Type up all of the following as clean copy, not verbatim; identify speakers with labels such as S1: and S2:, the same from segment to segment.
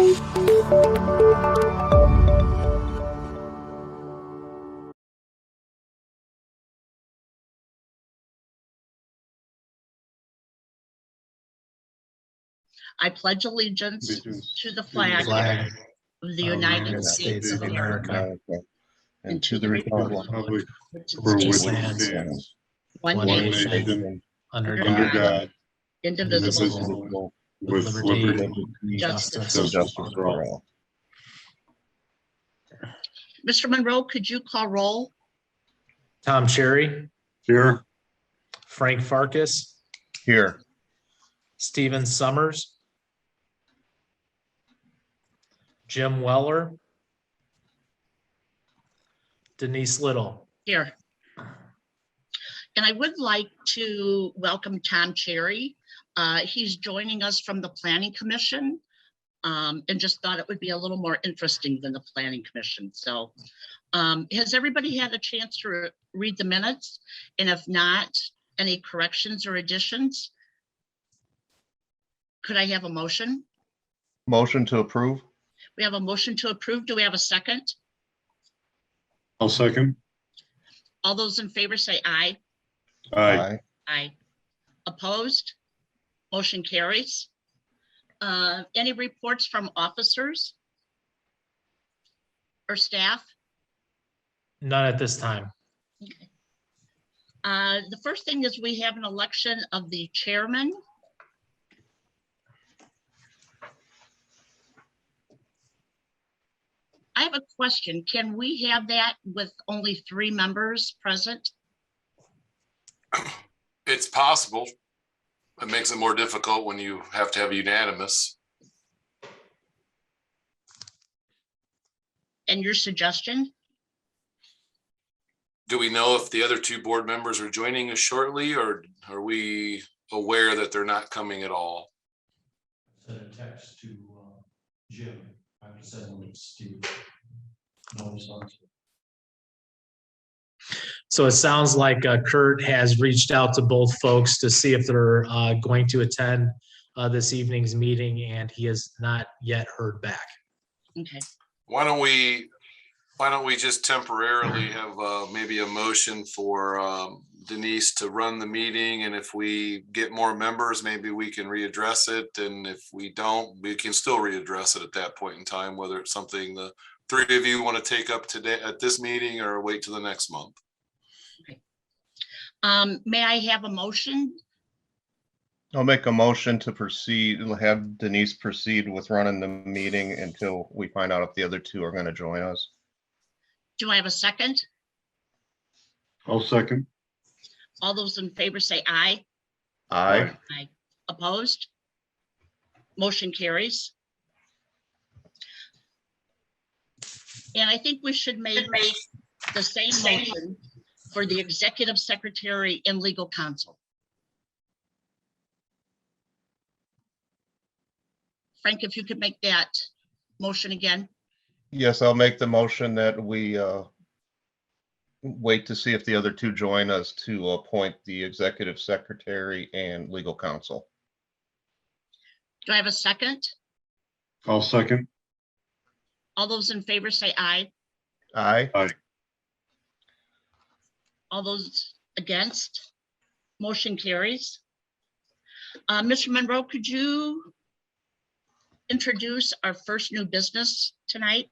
S1: I pledge allegiance to the
S2: flag
S1: of the United States of America and to the republic which
S2: for which it
S1: stands
S2: stands,
S1: one
S2: one
S1: nation,
S2: nation,
S1: under
S2: under
S1: God,
S2: God,
S1: indivisible,
S2: indivisible,
S1: with
S2: with
S1: liberty,
S2: liberty,
S1: justice.
S2: justice for all.
S1: Mr. Monroe, could you call roll?
S3: Tom Cherry,
S2: Here.
S3: Frank Farkas,
S2: Here.
S3: Stephen Summers, Jim Weller, Denise Little.
S1: Here. And I would like to welcome Tom Cherry. He's joining us from the Planning Commission, and just thought it would be a little more interesting than the Planning Commission. So has everybody had a chance to read the minutes? And if not, any corrections or additions? Could I have a motion?
S4: Motion to approve.
S1: We have a motion to approve. Do we have a second?
S2: I'll second.
S1: All those in favor say aye.
S2: Aye.
S1: Aye. Opposed? Motion carries. Any reports from officers or staff?
S3: None at this time.
S1: Okay. The first thing is we have an election of the chairman. I have a question. Can we have that with only 3 members present?
S5: It's possible. It makes it more difficult when you have to have unanimous.
S1: And your suggestion?
S5: Do we know if the other 2 board members are joining us shortly, or are we aware that they're not coming at all?
S6: Sent a text to Jim. I have to send it to Steve. No response.
S3: So it sounds like Kurt has reached out to both folks to see if they're going to attend this evening's meeting, and he has not yet heard back.
S1: Okay.
S5: Why don't we just temporarily have maybe a motion for Denise to run the meeting, and if we get more members, maybe we can readdress it, and if we don't, we can still readdress it at that point in time, whether it's something the 3 of you want to take up today at this meeting or wait till the next month.
S1: Okay. May I have a motion?
S4: I'll make a motion to proceed, have Denise proceed with running the meeting until we find out if the other 2 are going to join us.
S1: Do I have a second?
S2: I'll second.
S1: All those in favor say aye.
S4: Aye.
S1: Aye. Opposed? Motion carries. And I think we should make the same motion for the executive secretary and legal counsel. Frank, if you could make that motion again.
S4: Yes, I'll make the motion that we wait to see if the other 2 join us to appoint the executive secretary and legal counsel.
S1: Do I have a second?
S2: I'll second.
S1: All those in favor say aye.
S4: Aye.
S2: Aye.
S1: All those against? Motion carries. Mr. Monroe, could you introduce our first new business tonight?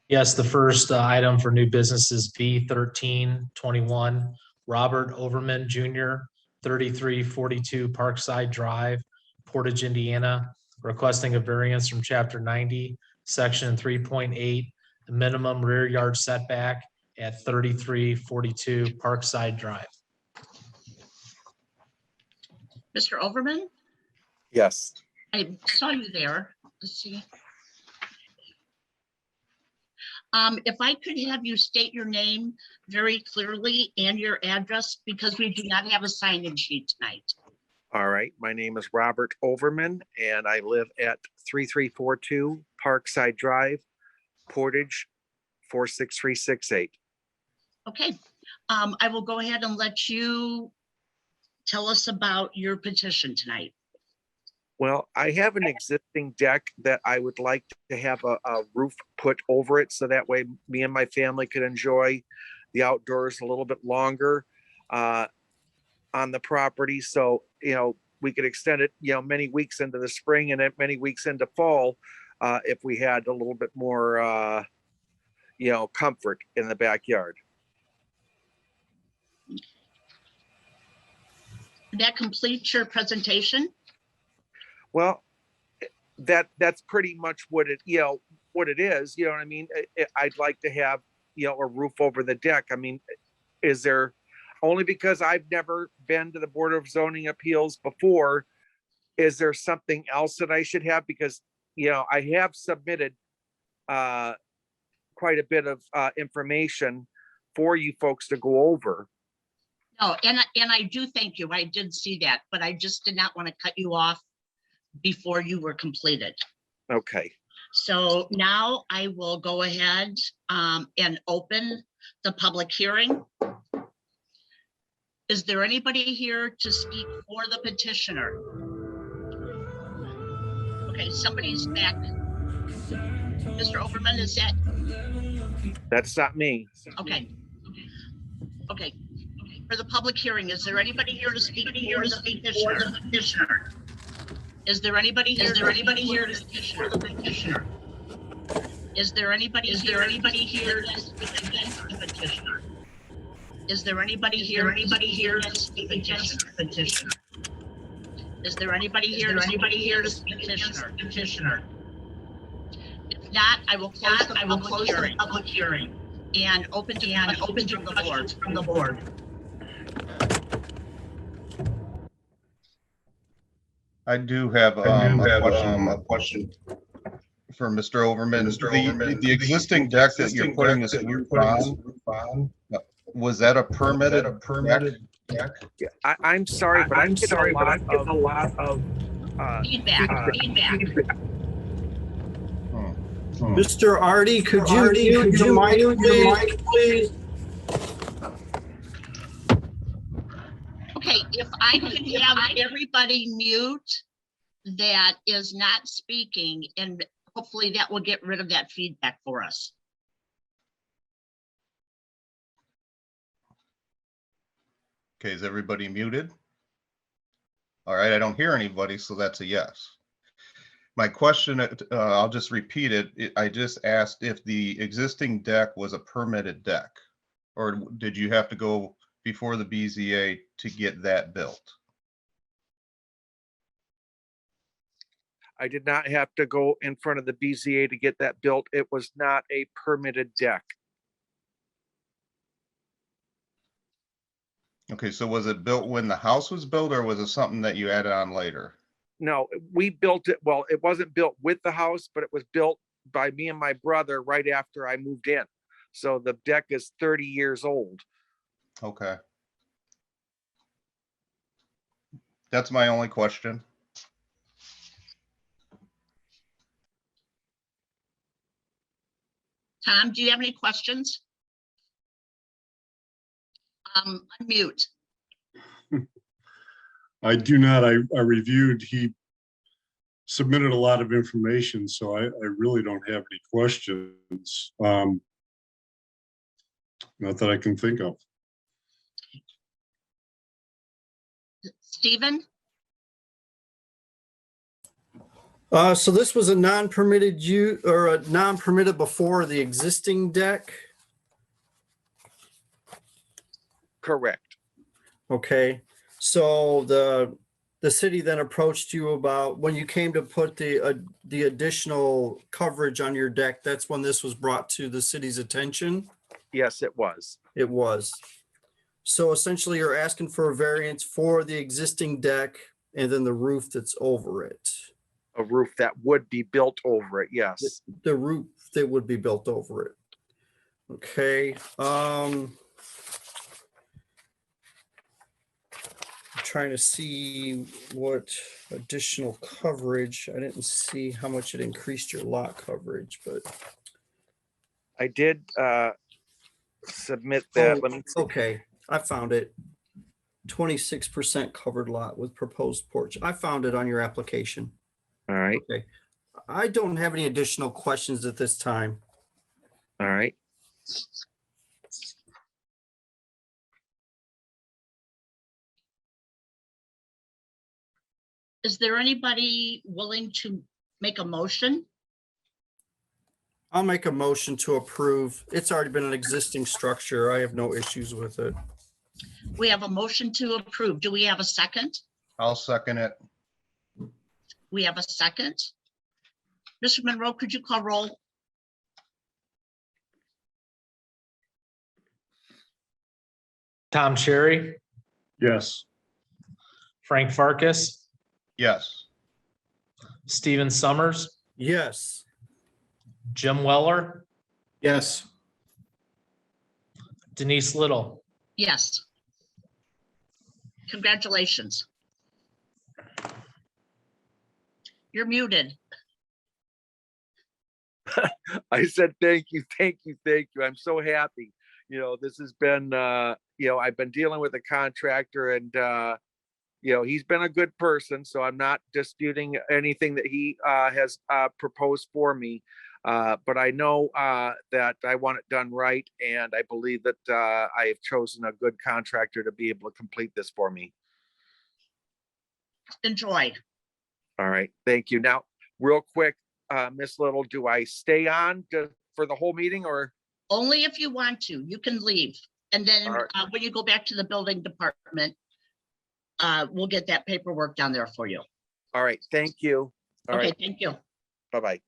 S3: Yes, the first item for new business is B1321, Robert Overman Jr., 3342 Parkside Drive, Portage, Indiana, requesting a variance from Chapter 90, Section 3.8, the minimum rear yard setback at 3342 Parkside Drive.
S1: Mr. Overman,
S7: Yes,
S1: I saw you there. Let's see. If I could have you state your name very clearly and your address, because we do not have a sign-in sheet tonight.
S7: all right. My name is Robert Overman, and I live at 3342 Parkside Drive, Portage, 46368.
S1: Okay, I will go ahead and let you tell us about your petition tonight.
S7: Well, I have an existing deck that I would like to have a roof put over it, so that way me and my family could enjoy the outdoors a little bit longer on the property. So, we could extend it, many weeks into the spring and then many weeks into fall, if we had a little bit more, comfort in the backyard.
S1: That completes your presentation?
S7: Well, that's pretty much what it is, you know what I mean? I'd like to have, a roof over the deck. I mean, is there, only because I've never been to the Board of Zoning Appeals before, is there something else that I should have? Because, I have submitted quite a bit of information for you folks to go over.
S1: No, and I do thank you. I did see that, but I just did not want to cut you off before you were completed.
S7: Okay.
S1: So now I will go ahead and open the public hearing. Is there anybody here to speak for the petitioner? Okay, somebody's back. Mr. Overman, is that?
S7: That's not me.
S1: Okay. Okay. For the public hearing, is there anybody here to speak for the petitioner? Is there anybody here to speak for the petitioner? Is there anybody here to speak against the petitioner? Is there anybody here to speak against the petitioner? Is there anybody here to speak petitioner? If not, I will close the public hearing and open to from the board.
S4: I do have a question for Mr. Overman. The existing deck that you're putting this roof on, was that a permitted deck?
S7: I'm sorry, but I'm getting a lot of
S1: Feedback.
S8: Mr. Artie, could you mute your mic, please?
S1: Okay, if I can have everybody mute that is not speaking, and hopefully that will get rid of that feedback for us.
S4: Okay, is everybody muted? All right, I don't hear anybody, so that's a yes. My question, I'll just repeat it. I just asked if the existing deck was a permitted deck, or did you have to go before the BZA to get that built?
S7: I did not have to go in front of the BZA to get that built. It was not a permitted deck.
S4: Okay, so was it built when the house was built, or was it something that you added on later?
S7: No, we built it. Well, it wasn't built with the house, but it was built by me and my brother right after I moved in. So the deck is 30 years old.
S4: Okay. That's my only question.
S1: Tom, do you have any questions? Unmute.
S2: I do not. I reviewed, he submitted a lot of information, so I really don't have any questions. Not that I can think of.
S1: Stephen?
S8: So this was a non-permitted or a non-permitted before the existing deck?
S7: Correct.
S8: Okay, so the city then approached you about when you came to put the additional coverage on your deck. That's when this was brought to the city's attention?
S7: Yes, it was.
S8: It was. So essentially you're asking for a variance for the existing deck and then the roof that's over it.
S7: A roof that would be built over it, yes.
S8: The roof that would be built over it. Okay. Trying to see what additional coverage. I didn't see how much it increased your lot coverage, but
S7: I did submit that. Let me see.
S8: okay, I found it. 26% covered lot with proposed porch. I found it on your application.
S7: All right,
S8: Okay. I don't have any additional questions at this time.
S7: all right.
S1: Is there anybody willing to make a motion?
S8: I'll make a motion to approve. It's already been an existing structure. I have no issues with it.
S1: We have a motion to approve. Do we have a second?
S4: I'll second it.
S1: We have a second. Mr. Monroe, could you call roll?
S3: Tom Cherry,
S2: Yes.
S3: Frank Farkas,
S4: Yes.
S3: Stephen Summers,
S8: Yes.
S3: Jim Weller,
S8: Yes.
S3: Denise Little.
S1: Yes. Congratulations. You're muted.
S7: I said, thank you, thank you, thank you. I'm so happy. You know, this has been, you know, I've been dealing with a contractor and, you know, he's been a good person. So I'm not disputing anything that he has proposed for me. But I know that I want it done right. And I believe that I have chosen a good contractor to be able to complete this for me.
S1: Enjoy.
S7: All right, thank you. Now, real quick, Miss Little, do I stay on for the whole meeting or?
S1: Only if you want to. You can leave. And then
S7: All right.
S1: when you go back to the building department, we'll get that paperwork down there for you.
S7: All right, thank you. All
S1: Okay,
S7: right,
S1: thank you.
S7: bye-bye.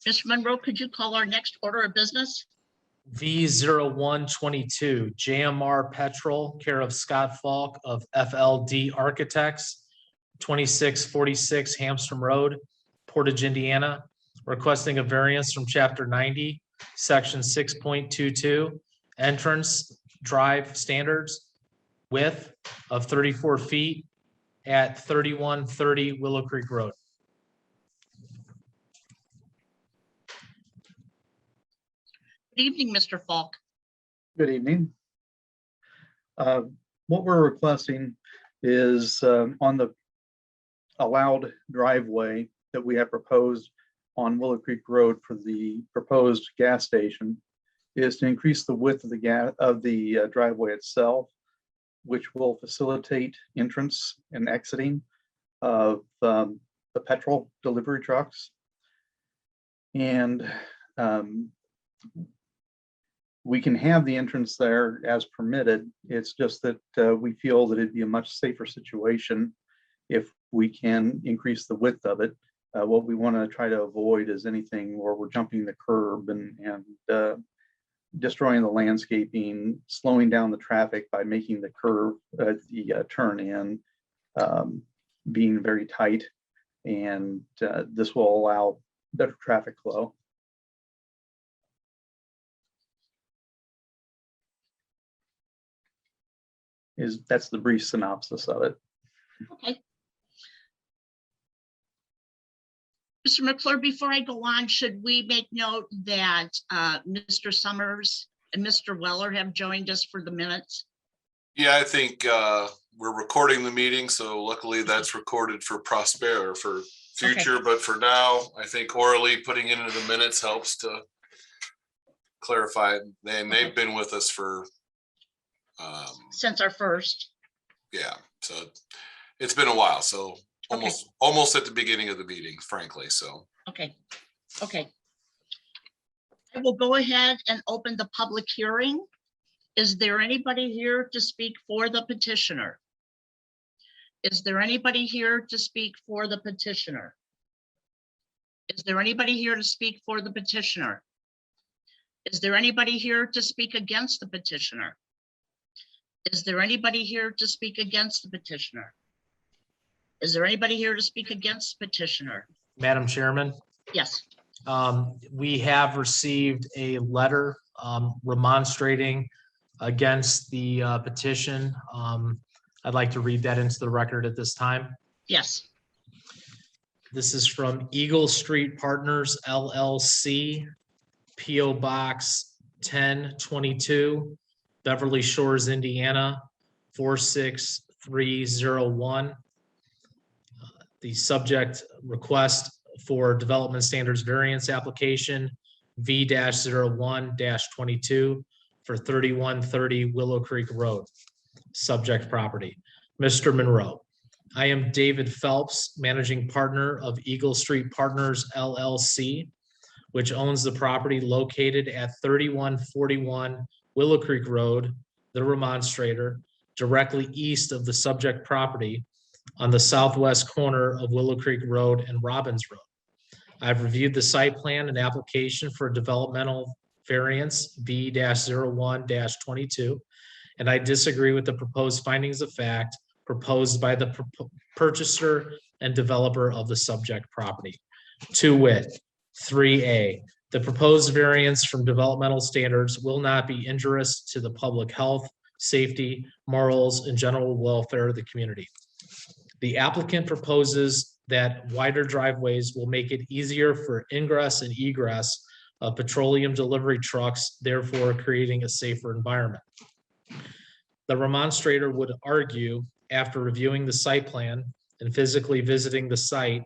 S1: Mr. Monroe, could you call our next order of business?
S3: V0122, JMR Petrol, care of Scott Falk of FLD Architects, 2646 Hamstrom Road, Portage, Indiana, requesting a variance from Chapter 90, Section 6.22, entrance drive standards, width of 34 feet at 3130 Willow Creek Road.
S1: Good evening, Mr. Falk.
S9: Good evening. What we're requesting is on the allowed driveway that we have proposed on Willow Creek Road for the proposed gas station is to increase the width of the driveway itself, which will facilitate entrance and exiting of the petrol delivery trucks. And we can have the entrance there as permitted. It's just that we feel that it'd be a much safer situation if we can increase the width of it. What we want to try to avoid is anything where we're jumping the curb and destroying the landscaping, slowing down the traffic by making the curve, the turn in, being very tight. And this will allow better traffic flow. That's the brief synopsis of it.
S1: Okay. Mr. McClure, before I go on, should we make note that Mr. Summers and Mr. Weller have joined us for the minutes?
S5: Yeah, I think we're recording the meeting, so luckily that's recorded for for future. But for now, I think orally putting it into the minutes helps to clarify it. And they've been with us for
S1: Since our first.
S5: yeah, so it's been a while. So almost at the beginning of the meeting, frankly. So
S1: Okay. I will go ahead and open the public hearing. Is there anybody here to speak for the petitioner? Is there anybody here to speak for the petitioner? Is there anybody here to speak for the petitioner? Is there anybody here to speak against the petitioner? Is there anybody here to speak against the petitioner? Is there anybody here to speak against the petitioner?
S3: Madam Chairman,
S1: Yes.
S3: we have received a letter remonstrating against the petition. I'd like to read that into the record at this time.
S1: Yes.
S3: This is from Eagle Street Partners LLC. P.O. Box 1022, Beverly Shores, Indiana, 46301. The subject request for development standards variance application V-01-22 for 3130 Willow Creek Road, subject property. Mr. Monroe, I am David Phelps, managing partner of Eagle Street Partners LLC, which owns the property located at 3141 Willow Creek Road, the Remonstrator, directly east of the subject property on the southwest corner of Willow Creek Road and Robbins Road. I've reviewed the site plan and application for developmental variance V-01-22, and I disagree with the proposed findings of fact proposed by the purchaser and developer of the subject property. To wit, 3A, the proposed variance from developmental standards will not be injurious to the public health, safety, morals, and general welfare of the community. The applicant proposes that wider driveways will make it easier for ingress and egress of petroleum delivery trucks, therefore creating a safer environment. The remonstrator would argue, after reviewing the site plan and physically visiting the site,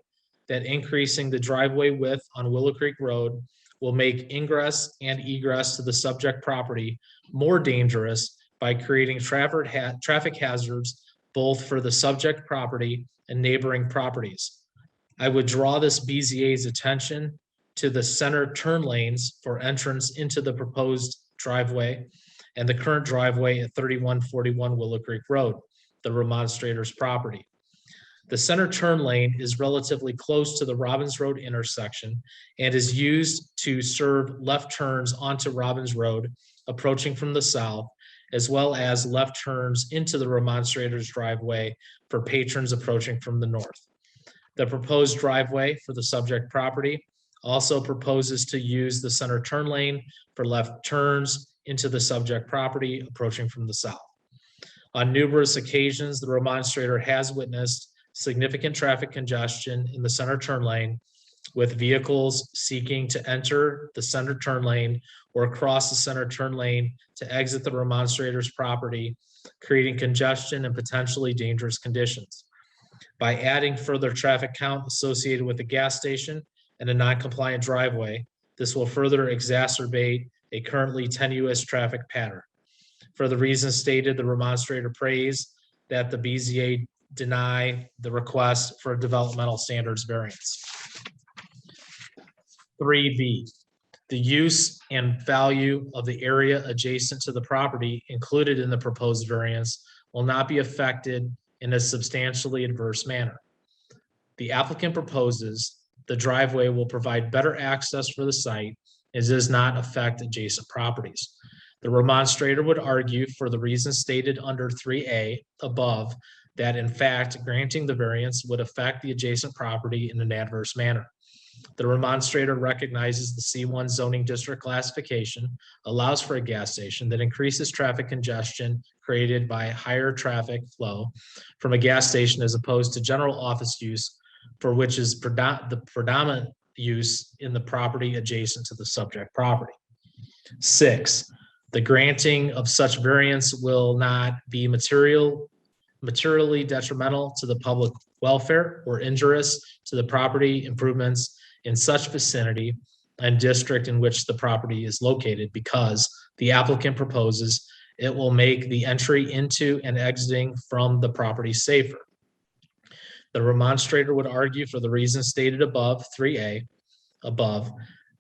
S3: that increasing the driveway width on Willow Creek Road will make ingress and egress to the subject property more dangerous by creating traffic hazards both for the subject property and neighboring properties. I would draw this BZA's attention to the center turn lanes for entrance into the proposed driveway and the current driveway at 3141 Willow Creek Road, the remonstrator's property. The center turn lane is relatively close to the Robbins Road intersection and is used to serve left turns onto Robbins Road approaching from the south, as well as left turns into the remonstrator's driveway for patrons approaching from the north. The proposed driveway for the subject property also proposes to use the center turn lane for left turns into the subject property approaching from the south. On numerous occasions, the remonstrator has witnessed significant traffic congestion in the center turn lane, with vehicles seeking to enter the center turn lane or cross the center turn lane to exit the remonstrator's property, creating congestion and potentially dangerous conditions. By adding further traffic count associated with the gas station and a non-compliant driveway, this will further exacerbate a currently tenuous traffic pattern. For the reasons stated, the remonstrator prays that the BZA deny the request for a developmental standards variance. 3B, the use and value of the area adjacent to the property included in the proposed variance will not be affected in a substantially adverse manner. The applicant proposes the driveway will provide better access for the site and does not affect adjacent properties. The remonstrator would argue, for the reasons stated under 3A above, that in fact granting the variance would affect the adjacent property in an adverse manner. The remonstrator recognizes the C1 zoning district classification allows for a gas station that increases traffic congestion created by higher traffic flow from a gas station as opposed to general office use, for which is the predominant use in the property adjacent to the subject property. 6, the granting of such variance will not be materially detrimental to the public welfare or injurious to the property improvements in such vicinity and district in which the property is located, because the applicant proposes it will make the entry into and exiting from the property safer. The remonstrator would argue, for the reasons stated above, 3A above,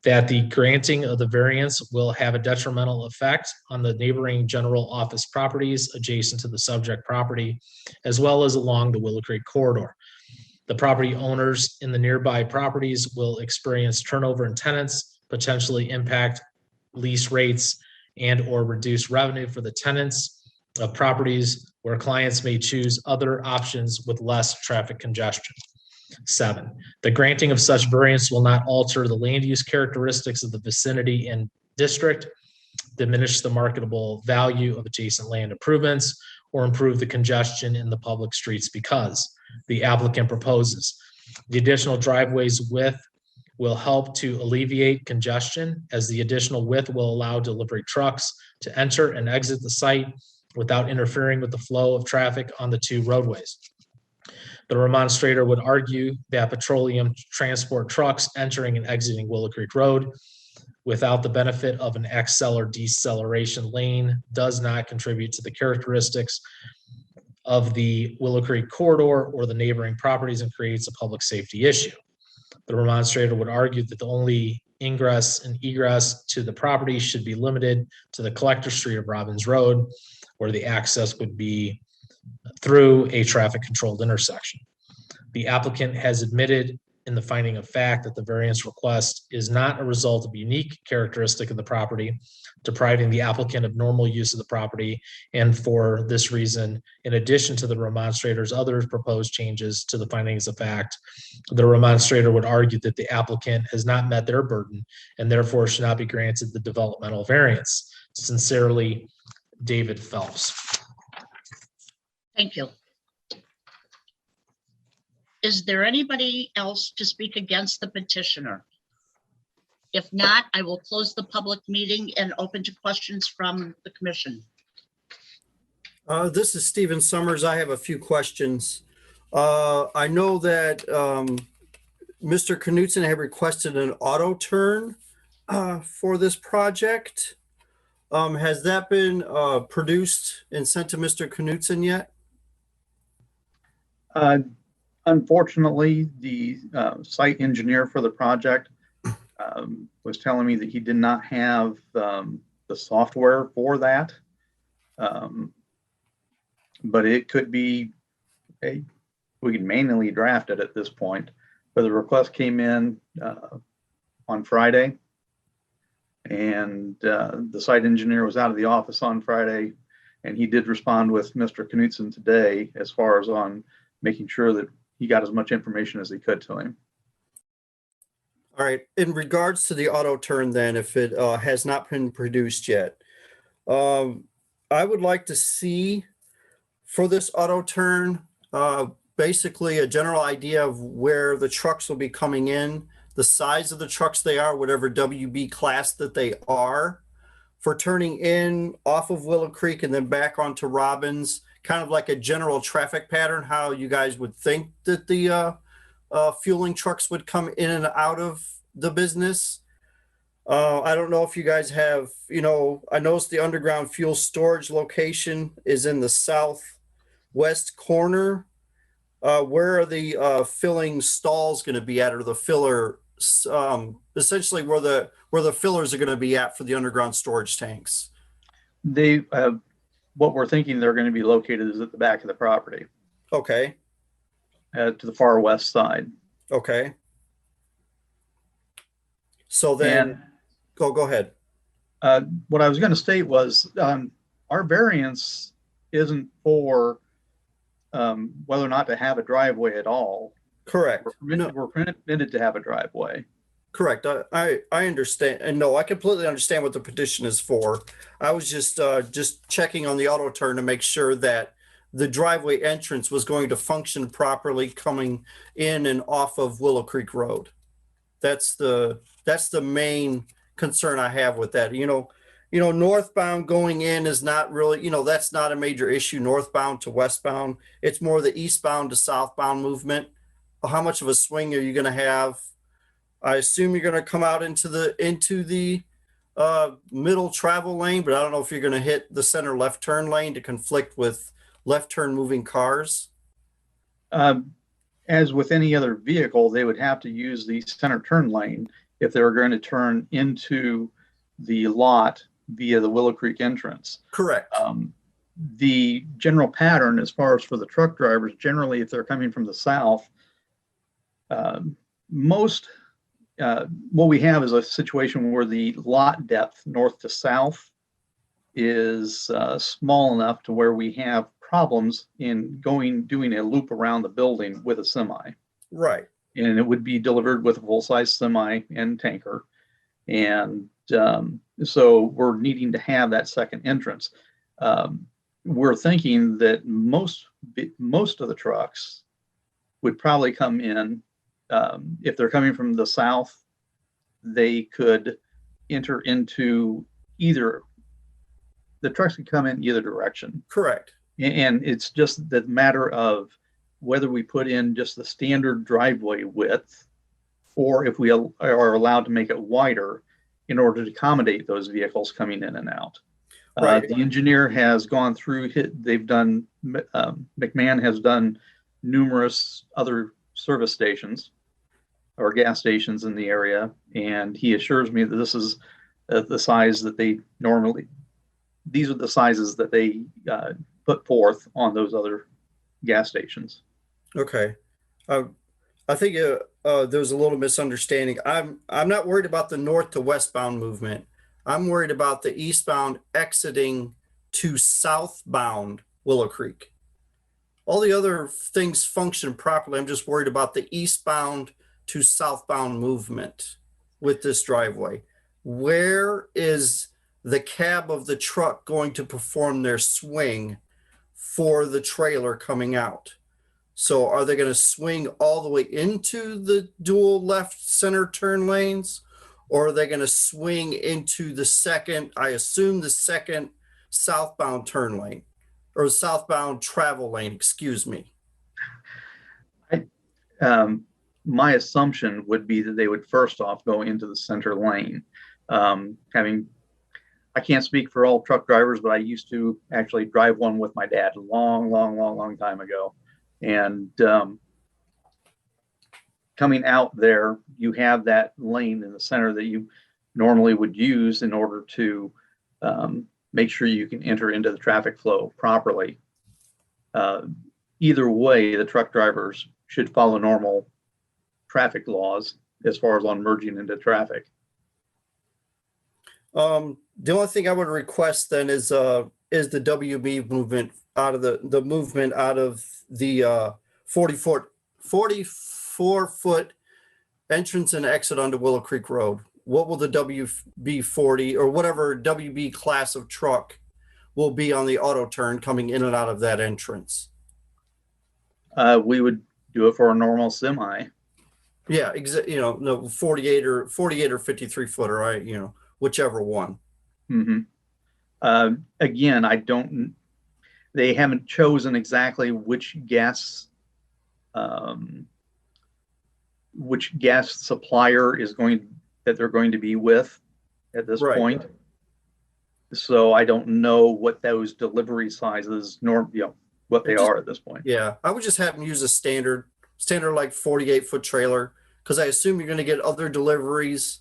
S3: that the granting of the variance will have a detrimental effect on the neighboring general office properties adjacent to the subject property, as well as along the Willow Creek corridor. The property owners in the nearby properties will experience turnover in tenants, potentially impact lease rates and or reduce revenue for the tenants of properties where clients may choose other options with less traffic congestion. 7, the granting of such variance will not alter the land use characteristics of the vicinity and district, diminish the marketable value of adjacent land improvements, or improve the congestion in the public streets, because the applicant proposes the additional driveway's width will help to alleviate congestion, as the additional width will allow delivery trucks to enter and exit the site without interfering with the flow of traffic on the two roadways. The remonstrator would argue that petroleum transport trucks entering and exiting Willow Creek Road without the benefit of an accel or deceleration lane does not contribute to the characteristics of the Willow Creek corridor or the neighboring properties and creates a public safety issue. The remonstrator would argue that the only ingress and egress to the property should be limited to the collector street of Robbins Road, where the access would be through a traffic controlled intersection. The applicant has admitted in the finding of fact that the variance request is not a result of unique characteristic of the property, depriving the applicant of normal use of the property. And for this reason, in addition to the remonstrator's other proposed changes to the findings of fact, the remonstrator would argue that the applicant has not met their burden and therefore should not be granted the developmental variance. Sincerely, David Phelps.
S1: Thank you. Is there anybody else to speak against the petitioner? If not, I will close the public meeting and open to questions from the commission.
S8: This is Stephen Summers. I have a few questions. I know that Mr. Knutson had requested an auto turn for this project. Has that been produced and sent to Mr. Knutson yet?
S9: Unfortunately, the site engineer for the project was telling me that he did not have the software for that. But it could be, we can manually draft it at this point. But the request came in on Friday, and the site engineer was out of the office on Friday, and he did respond with Mr. Knutson today as far as on making sure that he got as much information as he could to him.
S8: All right. In regards to the auto turn, then, if it has not been produced yet, I would like to see for this auto turn, basically a general idea of where the trucks will be coming in, the size of the trucks they are, whatever WB class that they are, for turning in off of Willow Creek and then back onto Robbins, kind of like a general traffic pattern, how you guys would think that the fueling trucks would come in and out of the business. I don't know if you guys have, I noticed the underground fuel storage location is in the southwest corner. Where are the filling stalls going to be at, or the filler, essentially where the fillers are going to be at for the underground storage tanks?
S9: They, what we're thinking they're going to be located is at the back of the property.
S8: Okay.
S9: To the far west side.
S8: Okay. So then, go ahead.
S9: What I was going to state was our variance isn't for whether or not to have a driveway at all.
S8: Correct.
S9: We're permitted to have a driveway.
S8: Correct. I understand. And no, I completely understand what the petition is for. I was just checking on the auto turn to make sure that the driveway entrance was going to function properly coming in and off of Willow Creek Road. That's the main concern I have with that. Northbound going in is not really, that's not a major issue, northbound to westbound. It's more the eastbound to southbound movement. How much of a swing are you going to have? I assume you're going to come out into the middle travel lane, but I don't know if you're going to hit the center left turn lane to conflict with left turn moving cars.
S9: As with any other vehicle, they would have to use the center turn lane if they were going to turn into the lot via the Willow Creek entrance.
S8: Correct.
S9: The general pattern, as far as for the truck drivers, generally, if they're coming from the south, what we have is a situation where the lot depth north to south is small enough to where we have problems in doing a loop around the building with a semi.
S8: Right.
S9: And it would be delivered with a full-size semi and tanker. And so we're needing to have that second entrance. We're thinking that most of the trucks would probably come in, if they're coming from the south, they could enter into either, the trucks could come in either direction.
S8: Correct.
S9: And it's just the matter of whether we put in just the standard driveway width, or if we are allowed to make it wider in order to accommodate those vehicles coming in and out.
S8: Right.
S9: The engineer has gone through, they've done, McMahon has done numerous other service stations or gas stations in the area, and he assures me that this is the size that they normally, these are the sizes that they put forth on those other gas stations.
S8: Okay. I think there's a little misunderstanding. I'm not worried about the north to westbound movement. I'm worried about the eastbound exiting to southbound Willow Creek. All the other things function properly. I'm just worried about the eastbound to southbound movement with this driveway. Where is the cab of the truck going to perform their swing for the trailer coming out? So are they going to swing all the way into the dual left center turn lanes? Or are they going to swing into the second, I assume the second southbound turn lane or southbound travel lane, excuse me?
S9: My assumption would be that they would first off go into the center lane. I can't speak for all truck drivers, but I used to actually drive one with my dad a long time ago. And coming out there, you have that lane in the center that you normally would use in order to make sure you can enter into the traffic flow properly. Either way, the truck drivers should follow normal traffic laws as far as on merging into traffic.
S8: The only thing I would request then is the WB movement out of the movement out of the 44-foot entrance and exit onto Willow Creek Road. What will the WB 40 or whatever WB class of truck will be on the auto turn coming in and out of that entrance?
S9: We would do it for a normal semi.
S8: Yeah, no 48 or 53 footer, right? Whichever one.
S9: Mm-hmm. Again, they haven't chosen exactly which gas supplier that they're going to be with at this point. So I don't know what those delivery sizes what they are at this point.
S8: Yeah, I would just have them use a standard like 48-foot trailer, because I assume you're going to get other deliveries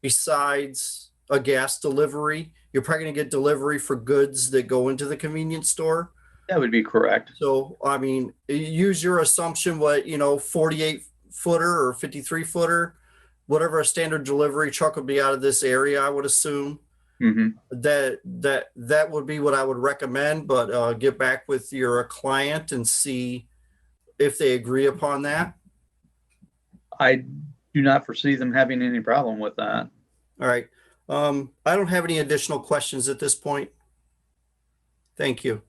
S8: besides a gas delivery. You're probably going to get delivery for goods that go into the convenience store.
S9: That would be correct.
S8: So, I mean, use your assumption, 48-footer or 53-footer, whatever a standard delivery truck would be out of this area, I would assume.
S9: Mm-hmm.
S8: That would be what I would recommend, but get back with your client and see if they agree upon that.
S9: I do not foresee them having any problem with that.
S8: All right. I don't have any additional questions at this point. Thank you.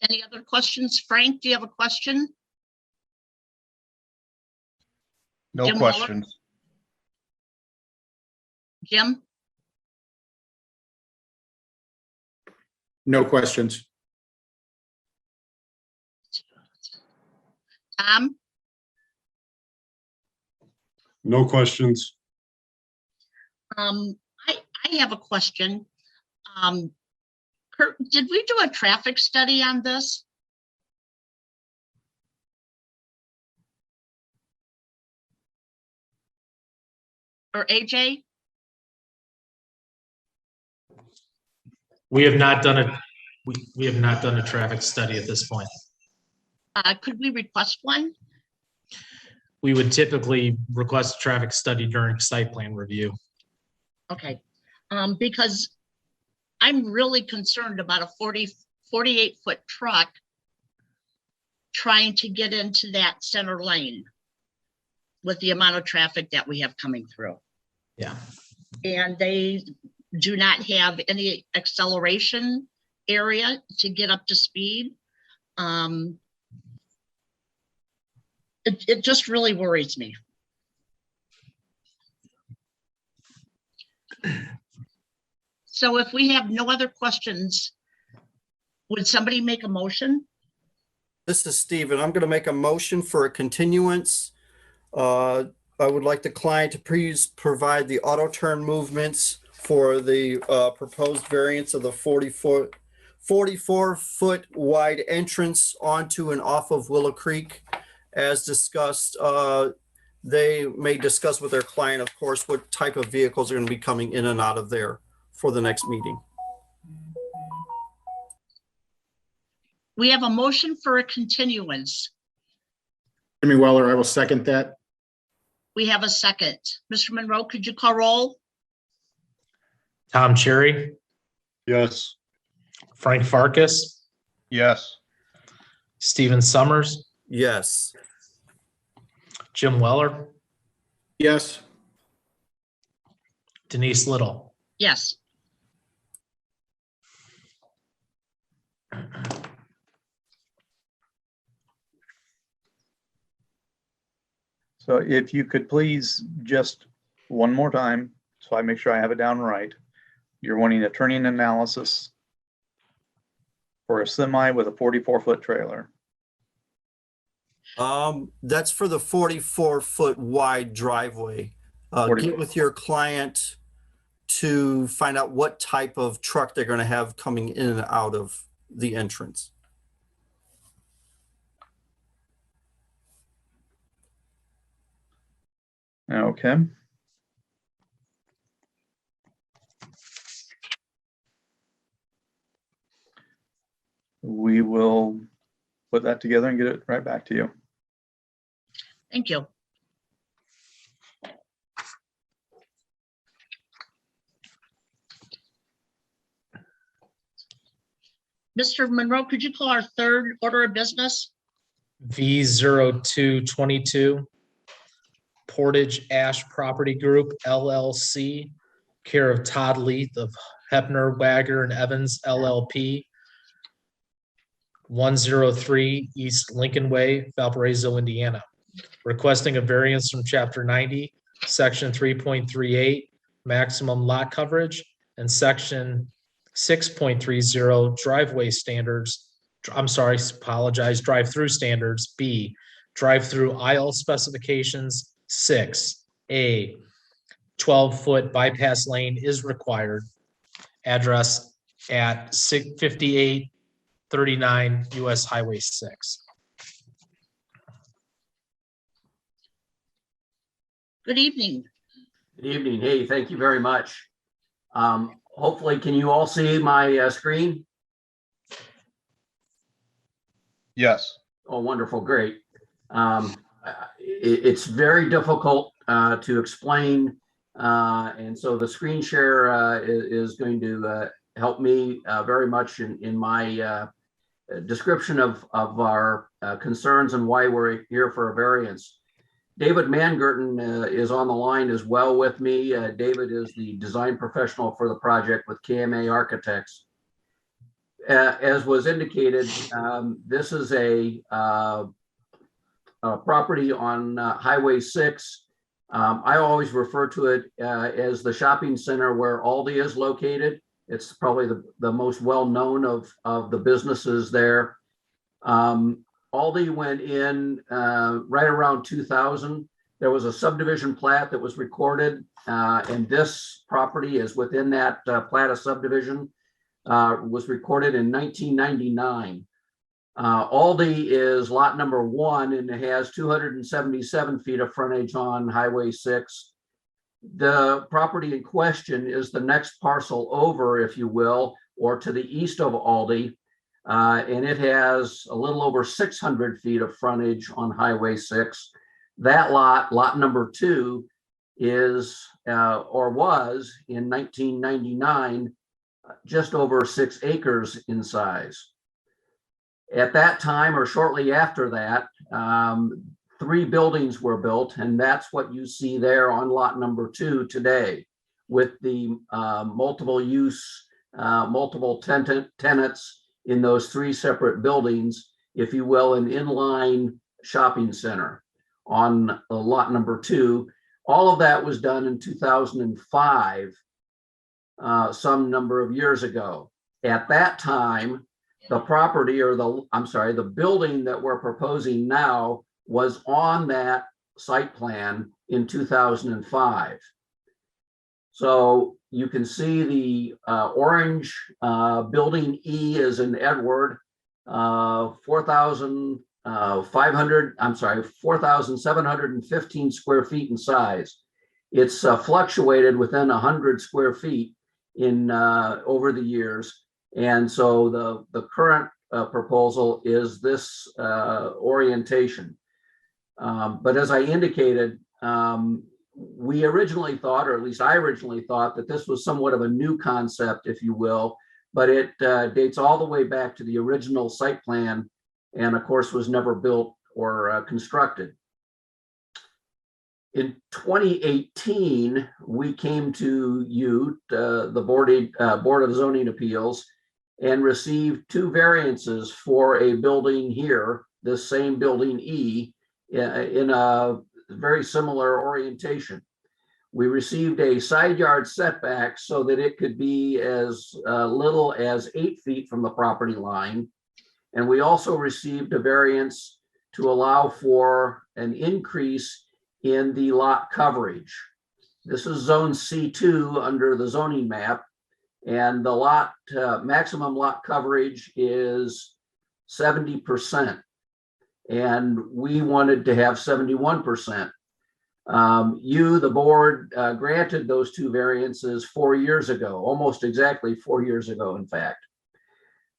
S1: Any other questions? Frank, do you have a question?
S4: No
S1: Jim Muller?
S4: questions.
S1: Jim?
S10: No questions.
S1: Tom?
S2: No questions.
S1: I have a question. Kurt, did we do a traffic study on this? Or AJ?
S3: We have not done a traffic study at this point.
S1: Could we request one?
S3: We would typically request a traffic study during site plan review.
S1: Okay, because I'm really concerned about a 48-foot truck trying to get into that center lane with the amount of traffic that we have coming through.
S3: Yeah.
S1: And they do not have any acceleration area to get up to speed. It just really worries me. So if we have no other questions, would somebody make a motion?
S8: This is Stephen. I'm going to make a motion for a continuance. I would like the client to please provide the auto turn movements for the proposed variance of the 44-foot wide entrance onto and off of Willow Creek. As discussed, they may discuss with their client, of course, what type of vehicles are going to be coming in and out of there for the next meeting.
S1: We have a motion for a continuance.
S10: Jimmy Weller, I will second that.
S1: We have a second. Mr. Monroe, could you call roll?
S3: Tom Cherry,
S2: Yes.
S3: Frank Farkas,
S4: Yes.
S3: Stephen Summers,
S8: Yes.
S3: Jim Weller,
S10: Yes.
S3: Denise Little.
S1: Yes.
S9: So if you could please just one more time, so I make sure I have it down right. You're wanting a turning analysis for a semi with a 44-foot trailer.
S8: That's for the 44-foot wide driveway. Get with your client to find out what type of truck they're going to have coming in and out of the entrance.
S9: Okay. We will put that together and get it right back to you.
S1: Thank you. Mr. Monroe, could you call our third order of business?
S3: V0222, Portage Ash Property Group LLC, care of Todd Leith of Hepner, Wagger, and Evans LLP, 103 East Lincoln Way, Valparaiso, Indiana, requesting a variance from Chapter 90, Section 3.38, maximum lot coverage, and Section 6.30 driveway standards. Drive-through standards. B, drive-through aisle specifications. 6A, 12-foot bypass lane is required. Address at 5839 US Highway 6.
S1: Good evening.
S11: Good evening. Hey, thank you very much. Hopefully, can you all see my screen?
S4: Yes.
S11: Oh, wonderful. Great. It's very difficult to explain. And so the screen share is going to help me very much in my description of our concerns and why we're here for a variance. David Mangerton is on the line as well with me. David is the design professional for the project with KMA Architects. As was indicated, this is a property on Highway 6. I always refer to it as the shopping center where Aldi is located. It's probably the most well-known of the businesses there. Aldi went in right around 2000. There was a subdivision plat that was recorded, and this property is within that plat of subdivision. Was recorded in 1999. Aldi is lot number 1, and it has 277 feet of frontage on Highway 6. The property in question is the next parcel over, if you will, or to the east of Aldi. And it has a little over 600 feet of frontage on Highway 6. That lot number 2, is or was in 1999 just over 6 acres in size. At that time, or shortly after that, 3 buildings were built, and that's what you see there on lot number 2 today, with the multiple use, multiple tenants in those 3 separate buildings, if you will, an inline shopping center. on lot number 2. All of that was done in 2005, some number of years ago. At that time, the property or the building that we're proposing now was on that site plan in 2005. So you can see the orange building E is in Edward, 4,715 square feet in size. It's fluctuated within 100 square feet in over the years. And so the current proposal is this orientation. But as I indicated, we originally thought, or at least I originally thought, that this was somewhat of a new concept, if you will, but it dates all the way back to the original site plan, and of course was never built or constructed. In 2018, we came to you, the Board of Zoning Appeals, and received 2 variances for a building here, this same building E, in a very similar orientation. We received a side yard setback so that it could be as little as 8 feet from the property line. And we also received a variance to allow for an increase in the lot coverage. This is zone C2 under the zoning map, and the lot maximum lot coverage is 70%. And we wanted to have 71%. The board, granted those 2 variances 4 years ago, almost exactly 4 years ago, in fact.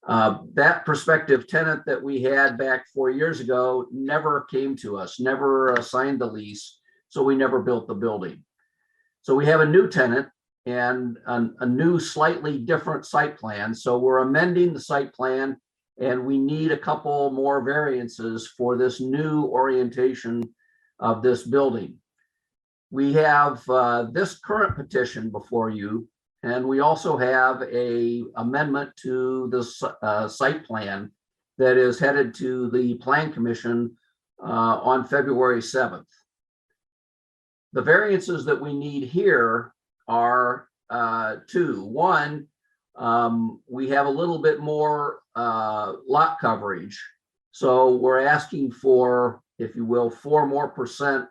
S11: That prospective tenant that we had back 4 years ago never came to us, never signed the lease, so we never built the building. So we have a new tenant and a new slightly different site plan. So we're amending the site plan, and we need a couple more variances for this new orientation of this building. We have this current petition before you, and we also have a amendment to the site plan that is headed to the Plan Commission on February 7th. The variances that we need here are 2. One, we have a little bit more lot coverage. So we're asking for, if you will, 4% more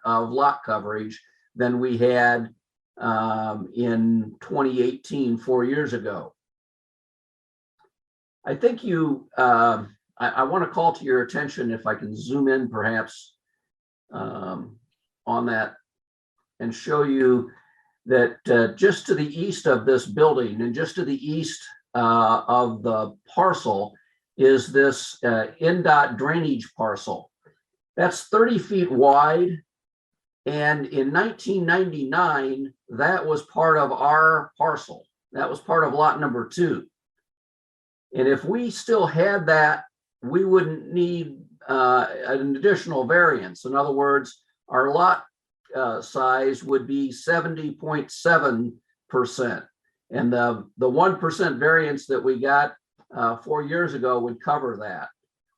S11: of lot coverage than we had in 2018, 4 years ago. I think I want to call to your attention, if I can zoom in perhaps on that and show you that just to the east of this building and just to the east of the parcel is this NDOT drainage parcel. That's 30 feet wide. And in 1999, that was part of our parcel. That was part of lot number 2. And if we still had that, we wouldn't need an additional variance. In other words, our lot size would be 70.7%. And the 1% variance that we got 4 years ago would cover that.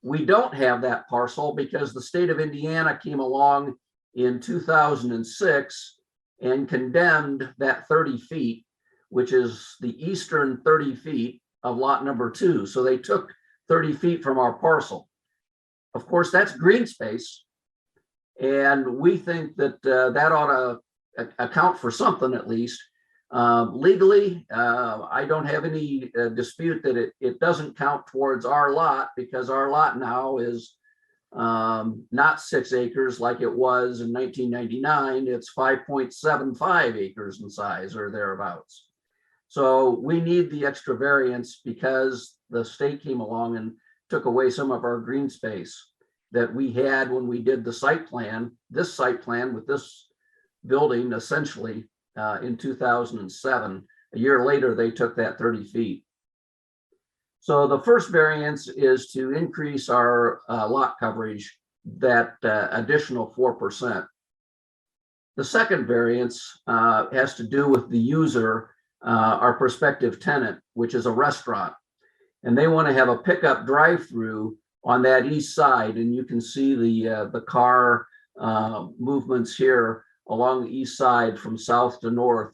S11: We don't have that parcel because the state of Indiana came along in 2006 and condemned that 30 feet, which is the eastern 30 feet of lot number 2. So they took 30 feet from our parcel. Of course, that's green space. And we think that that ought to account for something at least. Legally, I don't have any dispute that it doesn't count towards our lot, because our lot now is not 6 acres like it was in 1999. It's 5.75 acres in size or thereabouts. So we need the extra variance because the state came along and took away some of our green space that we had when we did the site plan, this site plan with this building essentially in 2007. A year later, they took that 30 feet. So the first variance is to increase our lot coverage, that additional 4%. The second variance has to do with the user, our prospective tenant, which is a restaurant. And they want to have a pickup drive-through on that east side. And you can see the car movements here along the east side from south to north,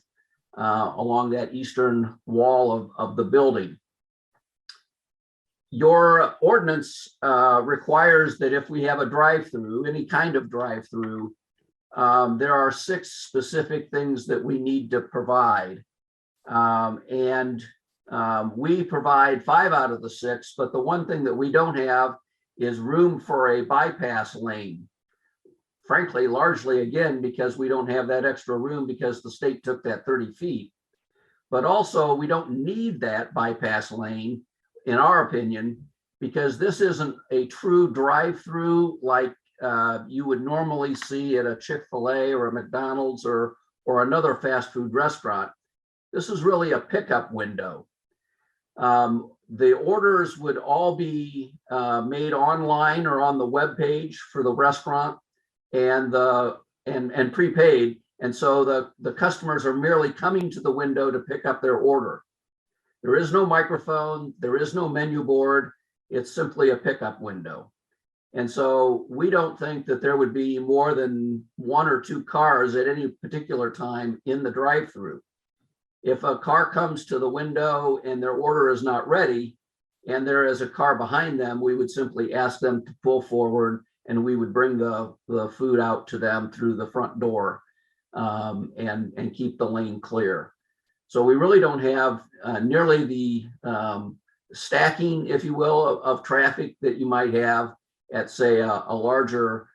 S11: along that eastern wall of the building. Your ordinance requires that if we have a drive-through, any kind of drive-through, there are 6 specific things that we need to provide. We provide 5 out of the 6, but the one thing that we don't have is room for a bypass lane. Frankly, largely again, because we don't have that extra room because the state took that 30 feet. But also we don't need that bypass lane, in our opinion, because this isn't a true drive-through like you would normally see at a Chick-fil-A or a McDonald's or another fast food restaurant. This is really a pickup window. The orders would all be made online or on the web page for the restaurant and prepaid. And so the customers are merely coming to the window to pick up their order. There is no microphone, there is no menu board. It's simply a pickup window. And so we don't think that there would be more than 1 or 2 cars at any particular time in the drive-through. If a car comes to the window and their order is not ready and there is a car behind them, we would simply ask them to pull forward and we would bring the food out to them through the front door and keep the lane clear. So we really don't have nearly the stacking, if you will, of traffic that you might have at, say, a larger,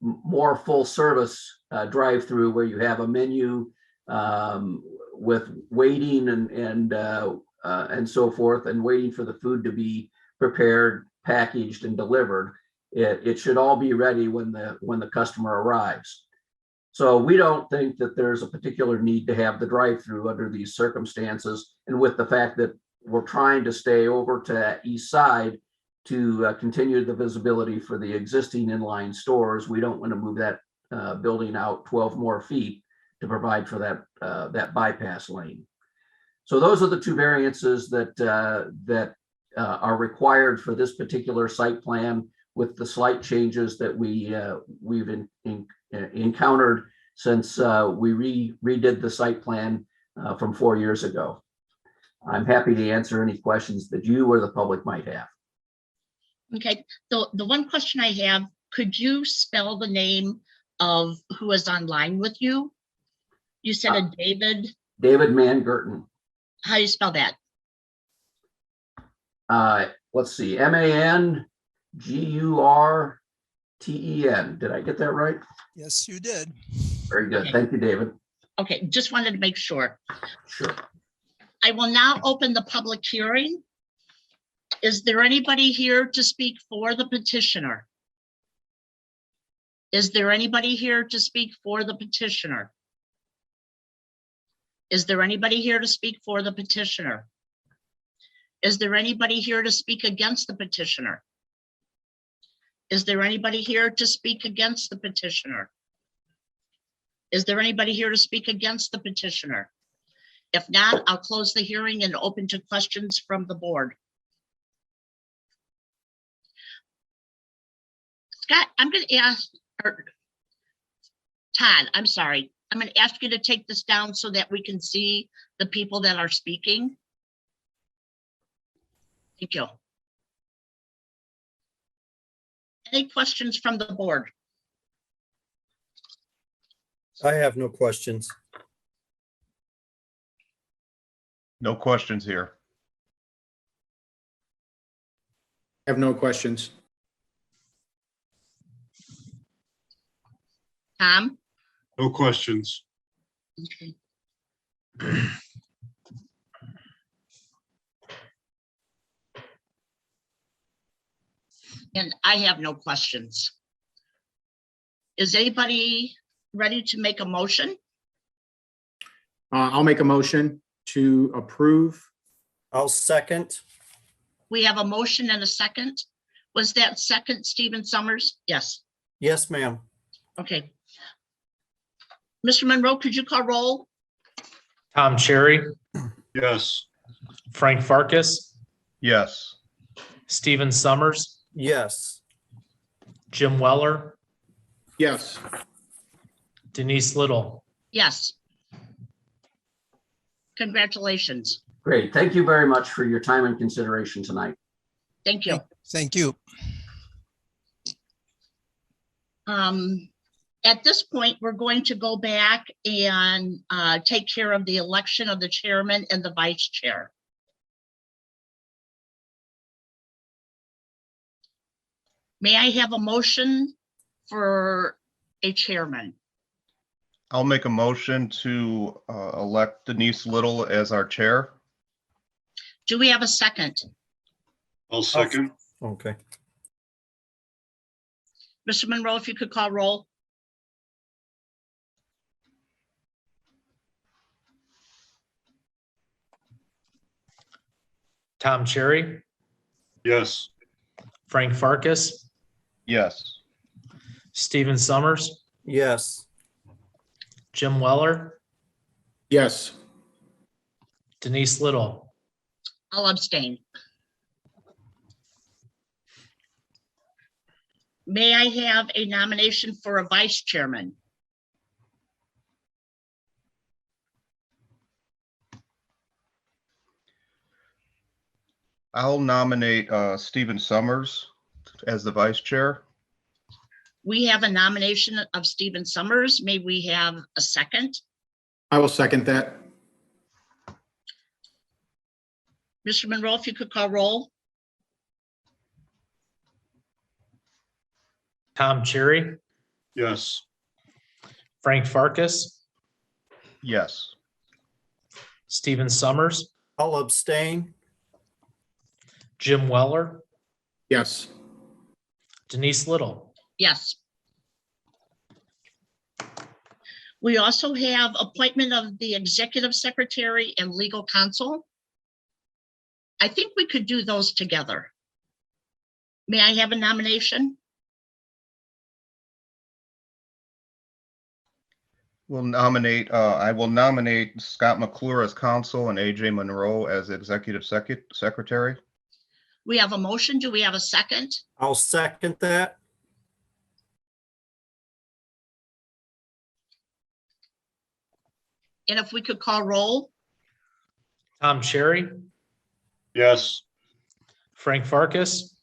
S11: more full service drive-through where you have a menu with waiting and so forth, and waiting for the food to be prepared, packaged, and delivered. It should all be ready when the customer arrives. So we don't think that there's a particular need to have the drive-through under these circumstances. And with the fact that we're trying to stay over to that east side to continue the visibility for the existing inline stores, we don't want to move that building out 12 more feet to provide for that bypass lane. So those are the 2 variances that are required for this particular site plan, with the slight changes that we've encountered since we redid the site plan from 4 years ago. I'm happy to answer any questions that you or the public might have.
S1: Okay, so the one question I have, could you spell the name of who is online with you? You said a David.
S11: David Mangurten.
S1: How do you spell that?
S11: Let's see, MANGURTEN. Did I get that right?
S12: Yes, you did.
S11: Very good.
S1: Okay.
S11: Thank you, David.
S1: Okay, just wanted to make sure.
S11: Sure.
S1: I will now open the public hearing. Is there anybody here to speak for the petitioner? Is there anybody here to speak for the petitioner? Is there anybody here to speak for the petitioner? Is there anybody here to speak against the petitioner? Is there anybody here to speak against the petitioner? Is there anybody here to speak against the petitioner? If not, I'll close the hearing and open to questions from the board. Scott, I'm going to ask, or Todd, I'm sorry. I'm going to ask you to take this down so that we can see the people that are speaking. Thank you. Any questions from the board?
S8: I have no questions.
S4: No questions here.
S10: I have no questions.
S1: Tom?
S2: No questions.
S1: Okay. And I have no questions. Is anybody ready to make a motion?
S10: I'll make a motion to approve.
S8: I'll second.
S1: We have a motion and a second. Was that second Stephen Summers? Yes.
S8: Yes, ma'am.
S1: Okay. Mr. Monroe, could you call roll?
S3: Tom Cherry,
S2: Yes.
S3: Frank Farkas,
S4: Yes.
S3: Stephen Summers,
S8: Yes.
S3: Jim Weller,
S10: Yes.
S3: Denise Little.
S1: Yes. Congratulations.
S11: Great. Thank you very much for your time and consideration tonight.
S1: Thank you.
S12: Thank you.
S1: At this point, we're going to go back and take care of the election of the chairman and the vice chair. May I have a motion for a chairman?
S4: I'll make a motion to elect Denise Little as our chair.
S1: Do we have a second?
S2: I'll second.
S8: Okay.
S1: Mr. Monroe, if you could call roll.
S3: Tom Cherry,
S2: Yes.
S3: Frank Farkas,
S4: Yes.
S3: Stephen Summers,
S8: Yes.
S3: Jim Weller,
S10: Yes.
S3: Denise Little.
S1: I'll abstain. May I have a nomination for a vice chairman?
S4: I'll nominate Stephen Summers as the vice chair.
S1: We have a nomination of Stephen Summers. May we have a second?
S10: I will second that.
S1: Mr. Monroe, if you could call roll.
S3: Tom Cherry,
S2: Yes.
S3: Frank Farkas,
S4: Yes.
S3: Stephen Summers,
S8: I'll abstain.
S3: Jim Weller,
S10: Yes.
S3: Denise Little.
S1: Yes. We also have appointment of the executive secretary and legal counsel. I think we could do those together. May I have a nomination?
S4: I will nominate Scott McClure as counsel and AJ Monroe as executive secretary.
S1: We have a motion. Do we have a second?
S8: I'll second that.
S1: And if we could call roll.
S3: Tom Cherry,
S2: Yes.
S3: Frank Farkas,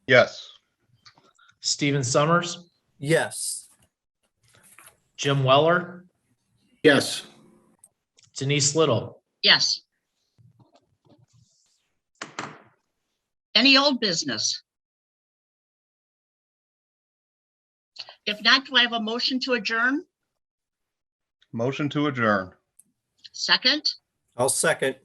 S4: Yes.
S3: Stephen Summers,
S8: Yes.
S3: Jim Weller,
S10: Yes.
S3: Denise Little.
S1: Yes. Any old business? If not, do I have a motion to adjourn?
S4: Motion to adjourn.
S1: Second?
S8: I'll second.